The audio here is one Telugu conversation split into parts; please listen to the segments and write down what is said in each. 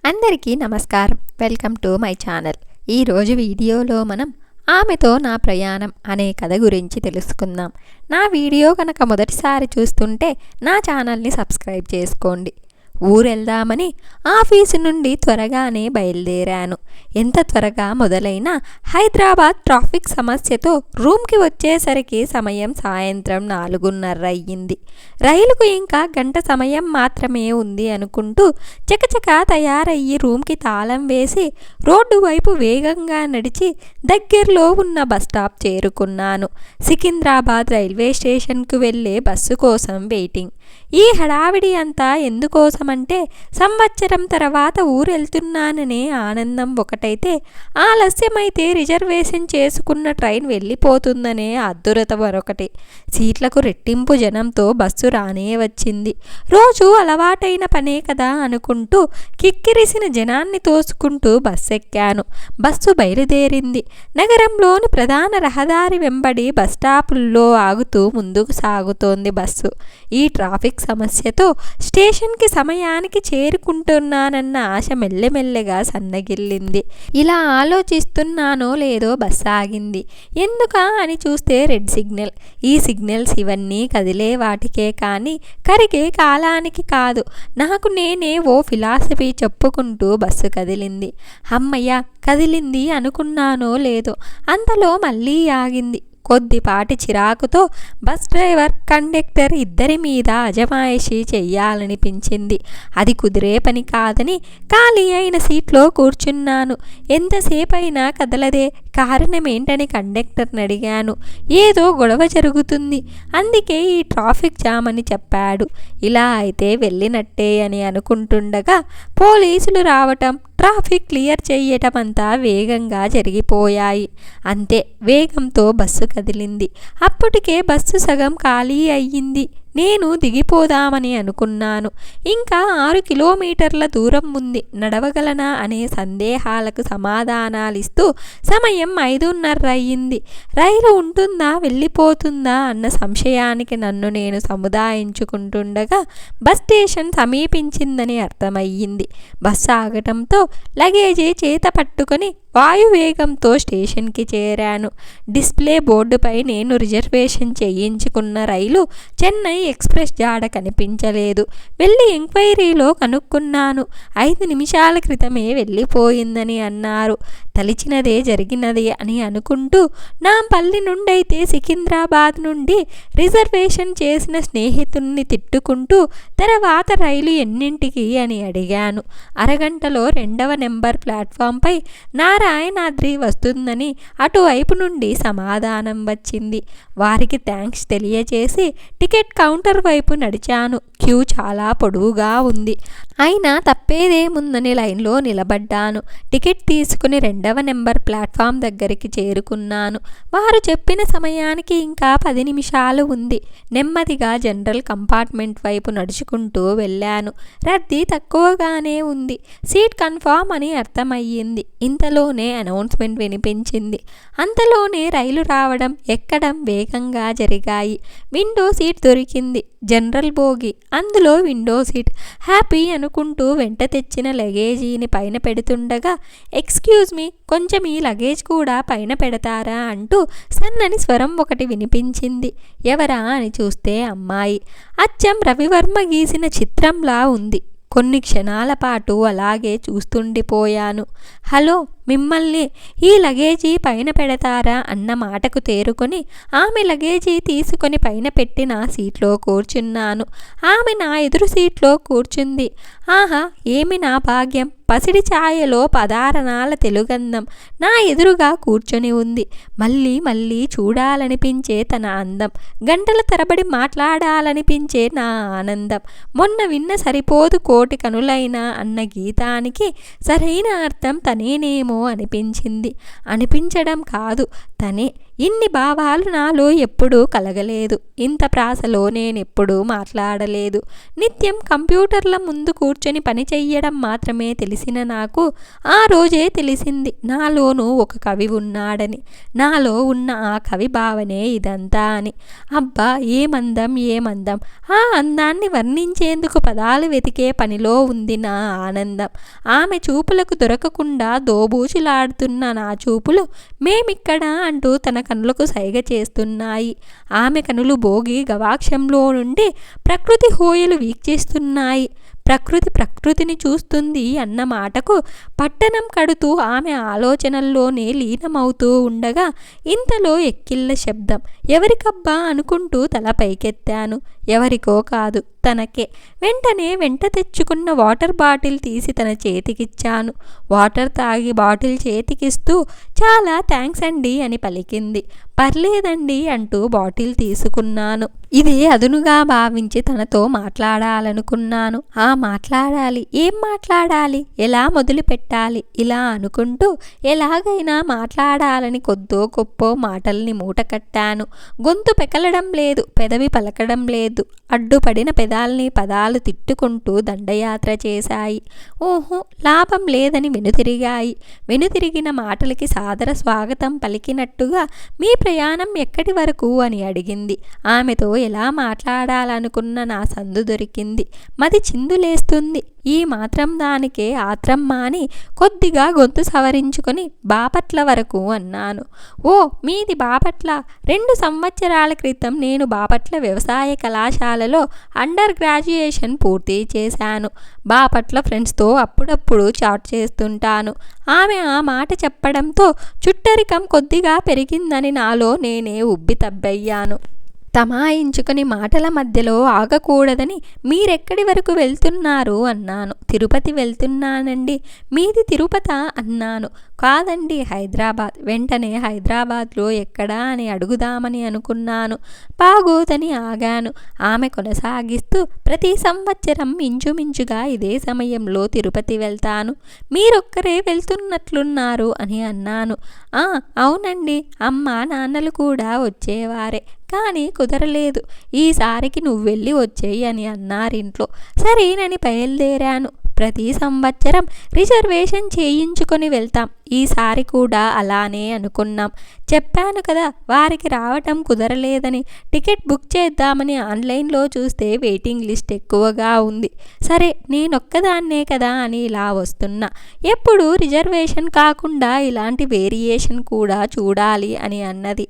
అందరికీ నమస్కారం. Welcome to my channel. ఈరోజు వీడియోలో మనం ఆమెతో నా ప్రయాణం అనే కథ గురించి తెలుసుకుందాం. నా వీడియో కనుక మొదటిసారి చూస్తుంటే నా ఛానల్ని సబ్స్క్రైబ్ చేసుకోండి. ఊరెళ్దామని ఆఫీసు నుండి త్వరగానే బయలుదేరాను. ఎంత త్వరగా మొదలైనా హైదరాబాద్ ట్రాఫిక్ సమస్యతో రూమ్కి వచ్చేసరికి సమయం సాయంత్రం 4:30 అయ్యింది. రైలుకు ఇంకా గంట సమయం మాత్రమే ఉంది అనుకుంటూ చకచకా తయారయ్యి రూమ్కి తాళం వేసి రోడ్డు వైపు వేగంగా నడిచి దగ్గరలో ఉన్న బస్టాప్ చేరుకున్నాను. సికింద్రాబాద్ రైల్వే స్టేషన్కు వెళ్ళే బస్సు కోసం వెయిటింగ్. ఈ హడావిడి అంతా ఎందుకోసమంటే సంవత్సరం తర్వాత ఊరెళ్తున్నాననే ఆనందం ఒకటైతే, ఆలస్యమైతే రిజర్వేషన్ చేసుకున్న ట్రైన్ వెళ్ళిపోతుందనే ఆదురత మరొకటి. సీట్లకు రెట్టింపు జనంతో బస్సు రానే వచ్చింది. రోజు అలవాటైన పనే కదా అనుకుంటూ కిక్కిరిసిన జనాన్ని తోసుకుంటూ బస్సు ఎక్కాను. బస్సు బయలుదేరింది. నగరంలోని ప్రధాన రహదారి వెంబడి బస్టాపుల్లో ఆగుతూ ముందుకు సాగుతోంది బస్సు. ఈ ట్రాఫిక్ సమస్యతో స్టేషన్కి సమయానికి చేరుకుంటున్నానన్న ఆశ మెల్లెమెల్లగా సన్నగిల్లింది. ఇలా ఆలోచిస్తున్నానో లేదో బస్సు ఆగింది. ఎందుకా అని చూస్తే రెడ్ సిగ్నల్. ఈ సిగ్నల్స్ ఇవన్నీ కదిలే వాటికే కానీ కరిగే కాలానికి కాదు. నాకు నేనే ఓ ఫిలాసఫీ చెప్పుకుంటూ బస్సు కదిలింది. అమ్మయ్య, కదిలింది అనుకున్నానో లేదో అంతలో మళ్ళీ ఆగింది. కొద్దిపాటి చిరాకుతో బస్ డ్రైవర్, కండక్టర్ ఇద్దరి మీద అజమాయిషీ చెయ్యాలనిపించింది. అది కుదిరే పని కాదని ఖాళీ అయిన సీట్లో కూర్చున్నాను. ఎంతసేపైనా కదలదే, కారణమేంటని కండక్టర్ని అడిగాను. ఏదో గొడవ జరుగుతుంది, అందుకే ఈ ట్రాఫిక్ జామ్ అని చెప్పాడు. ఇలా అయితే వెళ్ళినట్టే అని అనుకుంటుండగా పోలీసులు రావటం, ట్రాఫిక్ క్లియర్ చెయ్యటం అంతా వేగంగా జరిగిపోయాయి. అంతే, వేగంతో బస్సు కదిలింది. అప్పటికే బస్సు సగం ఖాళీ అయ్యింది. నేను దిగిపోదామని అనుకున్నాను. ఇంకా 6 కిలోమీటర్ల దూరం ఉంది. నడవగలనా అనే సందేహాలకు సమాధానాలిస్తూ సమయం 5:30 అయ్యింది. రైలు ఉంటుందా, వెళ్ళిపోతుందా అన్న సంశయానికి నన్ను నేను సముదాయించుకుంటుండగా బస్ స్టేషన్ సమీపించిందని అర్థమయ్యింది. బస్సు ఆగటంతో లగేజీ చేత పట్టుకొని వాయువేగంతో స్టేషన్కి చేరాను. డిస్ప్లే బోర్డుపై నేను రిజర్వేషన్ చేయించుకున్న రైలు చెన్నై ఎక్స్ప్రెస్ జాడ కనిపించలేదు. వెళ్ళి ఎంక్వైరీలో కనుక్కున్నాను. 5 నిమిషాల క్రితమే వెళ్ళిపోయిందని అన్నారు. తలిచినదే జరిగినది అని అనుకుంటూ నాంపల్లి నుండైతే సికింద్రాబాద్ నుండి రిజర్వేషన్ చేసిన స్నేహితుణ్ణి తిట్టుకుంటూ తర్వాత రైలు ఎన్నింటికి అని అడిగాను. అరగంటలో 2వ నెంబర్ ప్లాట్ఫామ్పై నారాయణాద్రి వస్తుందని అటువైపు నుండి సమాధానం వచ్చింది. వారికి థ్యాంక్స్ తెలియచేసి టికెట్ కౌంటర్ వైపు నడిచాను. క్యూ చాలా పొడవుగా ఉంది. అయినా తప్పేదేముందని లైన్లో నిలబడ్డాను. టికెట్ తీసుకుని 2వ నెంబర్ ప్లాట్ఫామ్ దగ్గరికి చేరుకున్నాను. వారు చెప్పిన సమయానికి ఇంకా 10 నిమిషాలు ఉంది. నెమ్మదిగా జనరల్ కంపార్ట్మెంట్ వైపు నడుచుకుంటూ వెళ్ళాను. రద్దీ తక్కువగానే ఉంది. సీట్ కన్ఫామ్ అని అర్థమయ్యింది. ఇంతలోనే అనౌన్స్మెంట్ వినిపించింది. అంతలోనే రైలు రావడం, ఎక్కడం వేగంగా జరిగాయి. విండో సీట్ దొరికింది. జనరల్ బోగి, అందులో విండో సీట్. హ్యాపీ అనుకుంటూ వెంట తెచ్చిన లగేజీని పైన పెడుతుండగా, ఎక్స్క్యూజ్ మీ, కొంచెం ఈ లగేజ్ కూడా పైన పెడతారా అంటూ సన్నని స్వరం ఒకటి వినిపించింది. ఎవరా అని చూస్తే అమ్మాయి. అచ్చం రవివర్మ గీసిన చిత్రంలా ఉంది. కొన్ని క్షణాల పాటు అలాగే చూస్తుండిపోయాను. హలో, మిమ్మల్ని, ఈ లగేజీ పైన పెడతారా అన్న మాటకు తేరుకొని ఆమె లగేజీ తీసుకొని పైన పెట్టి నా సీట్లో కూర్చున్నాను. ఆమె నా ఎదురు సీట్లో కూర్చుంది. ఆహా, ఏమి నా భాగ్యం! పసిడి ఛాయలో పదారణాల తెలుగందం నా ఎదురుగా కూర్చొని ఉంది. మళ్ళీ మళ్ళీ చూడాలనిపించే తన అందం, గంటల తరబడి మాట్లాడాలనిపించే నా ఆనందం. మొన్న విన్న సరిపోదు కోటి కనులైనా అన్న గీతానికి సరైన అర్థం తనేనేమో అనిపించింది. అనిపించడం కాదు, తనే. ఇన్ని భావాలు నాలో ఎప్పుడూ కలగలేదు. ఇంత ప్రాసలో నేనెప్పుడూ మాట్లాడలేదు. నిత్యం కంప్యూటర్ల ముందు కూర్చొని పని చెయ్యడం మాత్రమే తెలిసిన నాకు ఆ రోజే తెలిసింది నాలోనూ ఒక కవి ఉన్నాడని. నాలో ఉన్న ఆ కవి భావనే ఇదంతా అని. అబ్బా, ఏమందం! ఆ అందాన్ని వర్ణించేందుకు పదాలు వెతికే పనిలో ఉంది నా ఆనందం. ఆమె చూపులకు దొరకకుండా దోబూచులాడుతున్న నా చూపులు మేమిక్కడ అంటూ తన కనులకు సైగ చేస్తున్నాయి. ఆమె కనులు భోగి గవాక్షంలో నుండి ప్రకృతి హోయలు వీక్షిస్తున్నాయి. ప్రకృతిని చూస్తుంది అన్న మాటకు పట్టణం కడుతూ ఆమె ఆలోచనల్లోనే లీనమవుతూ ఉండగా ఇంతలో ఎక్కిళ్ళ శబ్దం. ఎవరికబ్బా అనుకుంటూ తల పైకెత్తాను. ఎవరికో కాదు, తనకే. వెంటనే వెంట తెచ్చుకున్న వాటర్ బాటిల్ తీసి తన చేతికిచ్చాను. వాటర్ తాగి బాటిల్ చేతికిస్తూ చాలా థ్యాంక్స్ అండి అని పలికింది. పర్లేదండి అంటూ బాటిల్ తీసుకున్నాను. ఇది అదునుగా భావించి తనతో మాట్లాడాలనుకున్నాను. మాట్లాడాలి, ఏం మాట్లాడాలి, ఎలా మొదలు పెట్టాలి, ఇలా అనుకుంటూ ఎలాగైనా మాట్లాడాలని కొద్దో గొప్పో మాటల్ని మూట కట్టాను. గొంతు పెకలడం లేదు, పెదవి పలకడం లేదు. అడ్డుపడిన పెదాల్ని పదాలు తిట్టుకుంటూ దండయాత్ర చేశాయి. ఓహో, లాభం లేదని వెనుతిరిగాయి. వెనుతిరిగిన మాటలకి సాదర స్వాగతం పలికినట్టుగా మీ ప్రయాణం ఎక్కడి వరకు అని అడిగింది. ఆమెతో ఎలా మాట్లాడాలనుకున్న నా సందు దొరికింది. మది చిందులేస్తుంది. ఈ మాత్రం దానికే ఆత్రం మాని కొద్దిగా గొంతు సవరించుకొని బాపట్ల వరకు అన్నాను. ఓ, మీది బాపట్ల? 2 సంవత్సరాల క్రితం నేను బాపట్ల వ్యవసాయ కళాశాలలో అండర్ గ్రాడ్యుయేషన్ పూర్తి చేశాను. బాపట్ల ఫ్రెండ్స్తో అప్పుడప్పుడు చాట్ చేస్తుంటాను. ఆమె ఆ మాట చెప్పడంతో చుట్టరికం కొద్దిగా పెరిగిందని నాలో నేనే ఉబ్బి తబ్బయ్యాను. తమాయించుకొని మాటల మధ్యలో ఆగకూడదని మీరెక్కడి వరకు వెళ్తున్నారు అన్నాను. తిరుపతి వెళ్తున్నానండి. మీది తిరుపతా అన్నాను. కాదండి, హైదరాబాద్. వెంటనే హైదరాబాద్లో ఎక్కడా అని అడుగుదామని అనుకున్నాను. బాగోదని ఆగాను. ఆమె కొనసాగిస్తూ ప్రతి సంవత్సరం ఇంచుమించుగా ఇదే సమయంలో తిరుపతి వెళ్తాను. మీరొక్కరే వెళ్తున్నట్లున్నారు అని అన్నాను. అవునండి, అమ్మ నాన్నలు కూడా వచ్చేవారే, కానీ కుదరలేదు. ఈసారికి నువ్వు వెళ్ళి వచ్చేయి అని అన్నారింట్లో. సరేనని బయలుదేరాను. ప్రతి సంవత్సరం రిజర్వేషన్ చేయించుకొని వెళ్తాం. ఈసారి కూడా అలానే అనుకున్నాం. చెప్పాను కదా, వారికి రావటం కుదరలేదని. టికెట్ బుక్ చేద్దామని ఆన్లైన్లో చూస్తే వెయిటింగ్ లిస్ట్ ఎక్కువగా ఉంది. సరే, నేనొక్కదాన్నే కదా అని ఇలా వస్తున్నా. ఎప్పుడు రిజర్వేషన్ కాకుండా ఇలాంటి వేరియేషన్ కూడా చూడాలి అని అన్నది.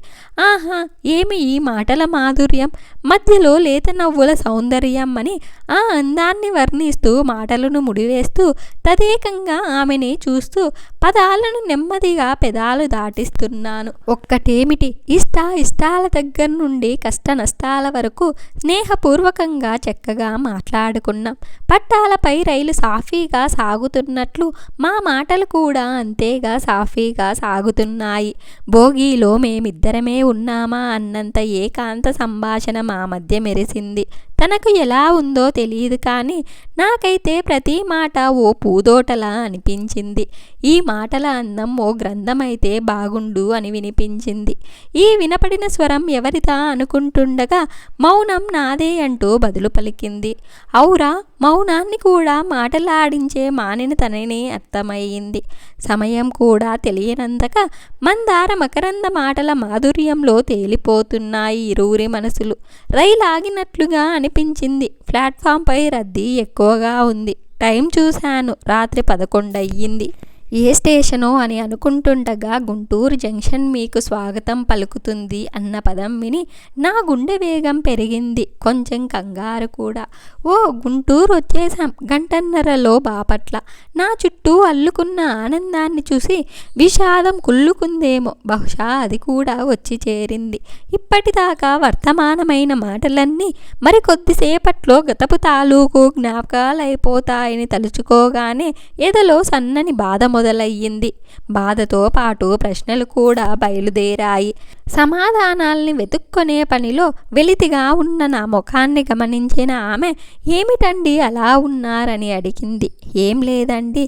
ఆహా, ఏమి ఈ మాటల మాధుర్యం, మధ్యలో లేత నవ్వుల సౌందర్యం అని ఆ అందాన్ని వర్ణిస్తూ మాటలను ముడివేస్తూ తదేకంగా ఆమెని చూస్తూ పదాలను నెమ్మదిగా పెదాలు దాటిస్తున్నాను. ఒక్కటేమిటి, ఇష్టాల దగ్గర నుండి కష్ట నష్టాల వరకు స్నేహపూర్వకంగా చక్కగా మాట్లాడుకున్నాం. పట్టాలపై రైలు సాఫీగా సాగుతున్నట్లు మా మాటలు కూడా అంతేగా సాఫీగా సాగుతున్నాయి. భోగిలో మేమిద్దరమే ఉన్నామా అన్నంత ఏకాంత సంభాషణ మా మధ్య మెరిసింది. తనకు ఎలా ఉందో తెలియదు, కానీ నాకైతే ప్రతి మాట ఓ పూదోటలా అనిపించింది. ఈ మాటల అందం ఓ గ్రంథమైతే బాగుండు అని వినిపించింది. ఈ వినపడిన స్వరం ఎవరిదా అనుకుంటుండగా మౌనం నాదే అంటూ బదులు పలికింది. ఔరా, మౌనాన్ని కూడా మాటలాడించే మానిన తననే అర్థమయ్యింది. సమయం కూడా తెలియనంతగా మందార మకరంద మాటల మాధుర్యంలో తేలిపోతున్నాయి ఇరువురి మనసులు. రైలు ఆగినట్లుగా అనిపించింది. ప్లాట్ఫామ్పై రద్దీ ఎక్కువగా ఉంది. టైం చూశాను. రాత్రి 11 అయ్యింది. ఏ స్టేషనో అని అనుకుంటుండగా గుంటూరు జంక్షన్ మీకు స్వాగతం పలుకుతుంది అన్న పదం విని నా గుండె వేగం పెరిగింది. కొంచెం కంగారు కూడా. ఓ, గుంటూరు వచ్చేసాం. గంటన్నరలో బాపట్ల. నా చుట్టూ అల్లుకున్న ఆనందాన్ని చూసి విషాదం కుళ్ళుకుందేమో. బహుశా అది కూడా వచ్చి చేరింది. ఇప్పటిదాకా వర్తమానమైన మాటలన్నీ మరి కొద్దిసేపట్లో గతపు తాలూకు జ్ఞాపకాలైపోతాయని తలుచుకోగానే ఎదలో సన్నని బాధ మొదలయ్యింది. బాధతో పాటు ప్రశ్నలు కూడా బయలుదేరాయి. సమాధానాల్ని వెతుక్కునే పనిలో వెలితిగా ఉన్న నా ముఖాన్ని గమనించిన ఆమె ఏమిటండి అలా ఉన్నారని అడిగింది. ఏం లేదండి,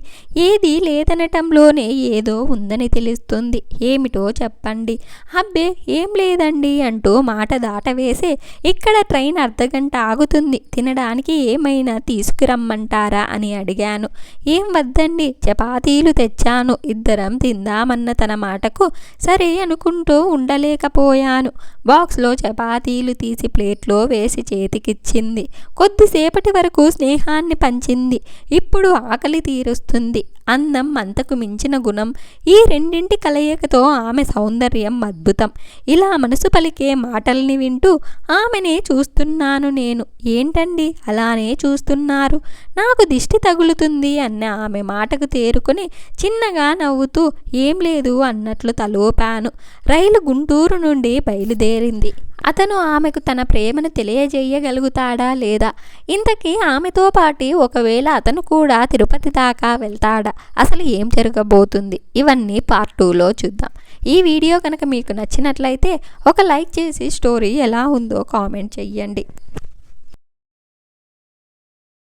ఏది లేదనటంలోనే ఏదో ఉందని తెలుస్తుంది, ఏమిటో చెప్పండి. అబ్బే ఏం లేదండి అంటూ మాట దాటవేసే ఇక్కడ ట్రైన్ అర్ధగంట ఆగుతుంది, తినడానికి ఏమైనా తీసుకురమ్మంటారా అని అడిగాను. ఏం వద్దండి, చపాతీలు తెచ్చాను, ఇద్దరం తిందామన్న తన మాటకు సరే అనుకుంటూ ఉండలేకపోయాను. బాక్స్లో చపాతీలు తీసి ప్లేట్లో వేసి చేతికిచ్చింది. కొద్దిసేపటి వరకు స్నేహాన్ని పంచింది. ఇప్పుడు ఆకలి తీరుస్తుంది. అందం అంతకు మించిన గుణం. ఈ రెండింటి కలయికతో ఆమె సౌందర్యం అద్భుతం. ఇలా మనసు పలికే మాటల్ని వింటూ ఆమెనే చూస్తున్నాను నేను. ఏంటండి అలానే చూస్తున్నారు, నాకు దిష్టి తగులుతుంది అన్న ఆమె మాటకు తేరుకొని చిన్నగా నవ్వుతూ ఏం లేదు అన్నట్లు తలోపాను. రైలు గుంటూరు నుండి బయలుదేరింది. అతను ఆమెకు తన ప్రేమను తెలియజేయగలుగుతాడా లేదా? ఇంతకీ ఆమెతో పాటు ఒకవేళ అతను కూడా తిరుపతి దాకా వెళ్తాడా? అసలు ఏం జరగబోతుంది? ఇవన్నీ పార్ట్ 2లో చూద్దాం. ఈ వీడియో కనుక మీకు నచ్చినట్లయితే ఒక లైక్ చేసి స్టోరీ ఎలా ఉందో కామెంట్ చెయ్యండి.